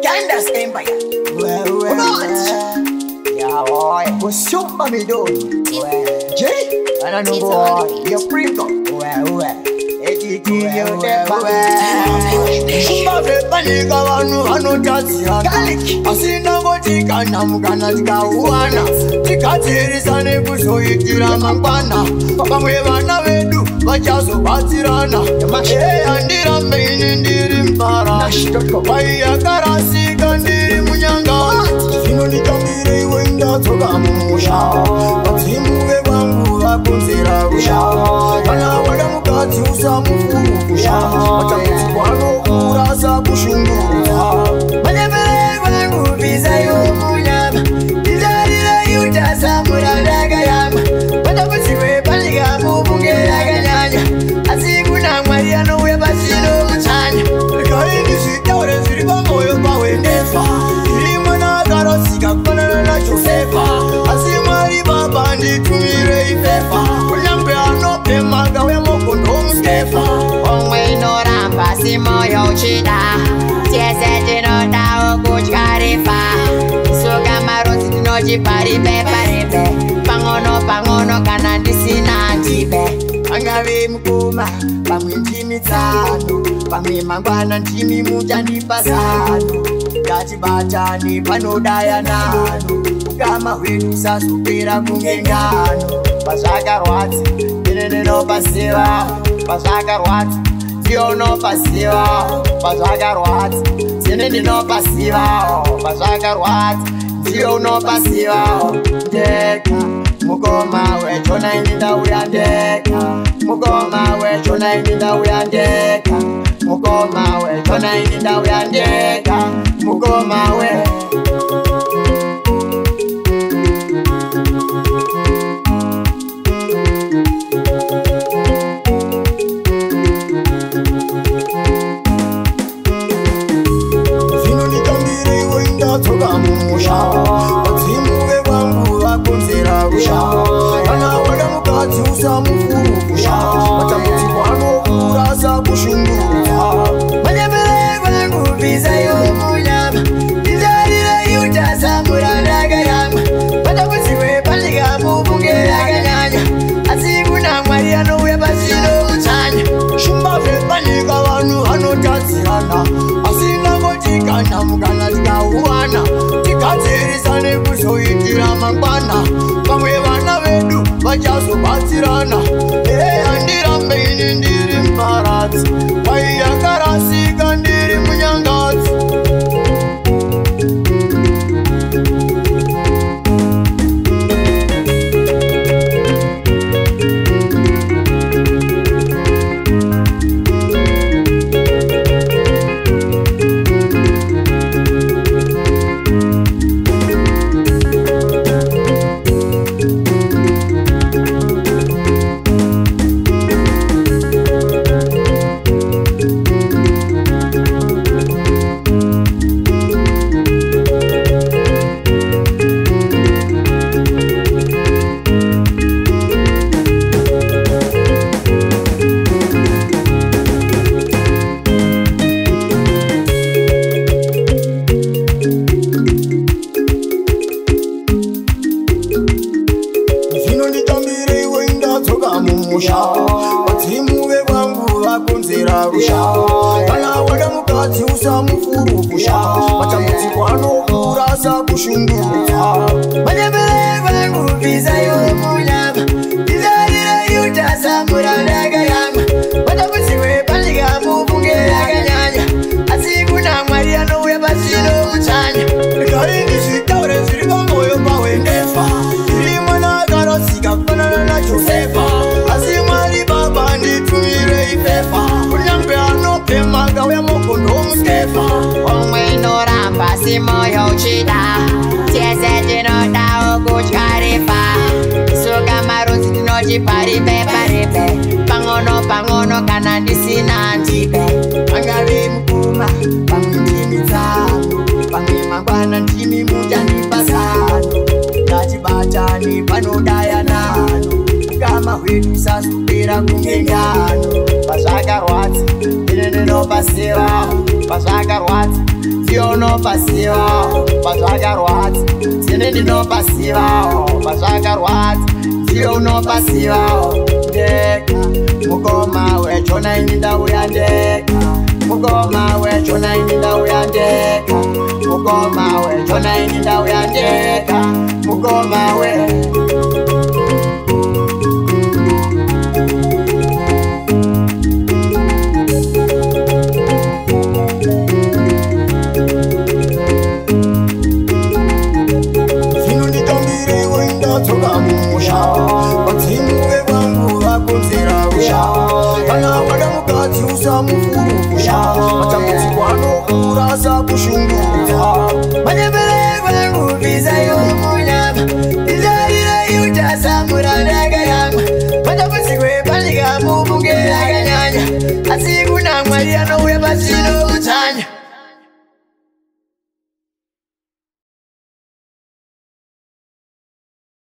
Candace Empire. Yeah, boy. What's up, mommy doing? Jay? I don't know, boy. You're pretty good. Moyo chida, tiese tino dao kuch karifa. Soga marosi tino jiparibe paribe. Pangono kana disina jibe. Angawe mkuma, pamwe njimi tano. Pamwe mangwana njimi mujani pasano. Gachi bachani panodaya nano. Kama wedu sasupira kungengano. Pasaka rwati, nene no pasiva. Pasaka rwati. Yo no pasiva, Pazagarwat, Sinini no pasiva, Pazagarwat, Yo no pasiva, Deka, Mukoma, where Jona in the Wiandeka, Mukoma, where Jona in the Wiandeka, Mukoma, where Jona in the Wiandeka, Mukoma, where. Moyo chida, tiese tino dao kuch karifa. Soga marosi tino jiparibe paribe. Pangono kana disina jibe. Angawe mkuma, pamwe njimi tano. Pamwe mangwana njimi mujani pasano. Gachi bachani panodaya nano. Kama wedu sasupira kungengano. Pazagarwati, nene no pasiva. Pazagarwati. ndiyo nopasivawo pazvakarwadza ini ndinopasivawo pazvakarwadza ndiyo unopasivawo ndega mukoma wechona ini ndauya ndega mukoma wechona ini ndauya ndega mukoma wechona ini ndauya ndega mukoma we Mufurusha matambudziko anokura sakushungu